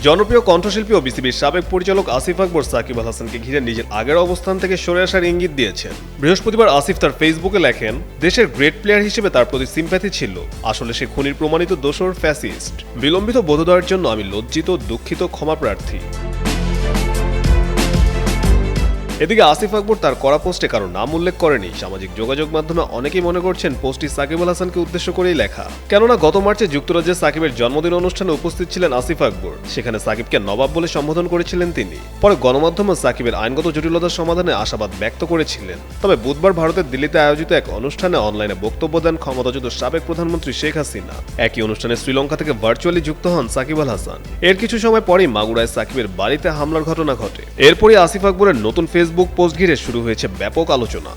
জনপ্রিয় কণ্ঠশিল্পী ও বিসিবির সাবেক পরিচালক আসিফ আকবর সাকিব আল হাসানকে ঘিরে নিজের আগের অবস্থান থেকে সরে আসার ইঙ্গিত দিয়েছেন। বৃহস্পতিবার আসিফ তার ফেসবুকে লেখেন, দেশের গ্রেট প্লেয়ার হিসেবে তার প্রতি সিম্প্যাথি ছিল, আসলে সে খুনির প্রমাণিত দোসর ফ্যাসিস্ট। বিলম্বিত বোধোদয়ের জন্য আমি লজ্জিত, দুঃখিত, ক্ষমা প্রার্থী। এদিকে আসিফ আকবর তার করা পোস্টে কারো নাম উল্লেখ করেনি। সামাজিক যোগাযোগ মাধ্যমে অনেকেই মনে করছেন পোস্টটি সাকিব আল হাসানকে উদ্দেশ্য করেই লেখা, কেননা গত মার্চে যুক্তরাজ্যে সাকিবের জন্মদিন অনুষ্ঠানে উপস্থিত ছিলেন আসিফ আকবর। সেখানে সাকিবকে নবাব বলে সম্বোধন করেছিলেন তিনি। পরে গণমাধ্যমে সাকিবের আইনগত জটিলতার সমাধানে আশাবাদ ব্যক্ত করেছিলেন। তবে বুধবার ভারতের দিল্লিতে আয়োজিত এক অনুষ্ঠানে অনলাইনে বক্তব্য দেন ক্ষমতাচ্যুত সাবেক প্রধানমন্ত্রী শেখ হাসিনা। একই অনুষ্ঠানে শ্রীলঙ্কা থেকে ভার্চুয়ালি যুক্ত হন সাকিব আল হাসান। এর কিছু সময় পরেই মাগুরায় সাকিবের বাড়িতে হামলার ঘটনা ঘটে। এরপরই আসিফ আকবরের নতুন ফেসবুক পোস্ট ঘিরে শুরু হয়েছে ব্যাপক আলোচনা।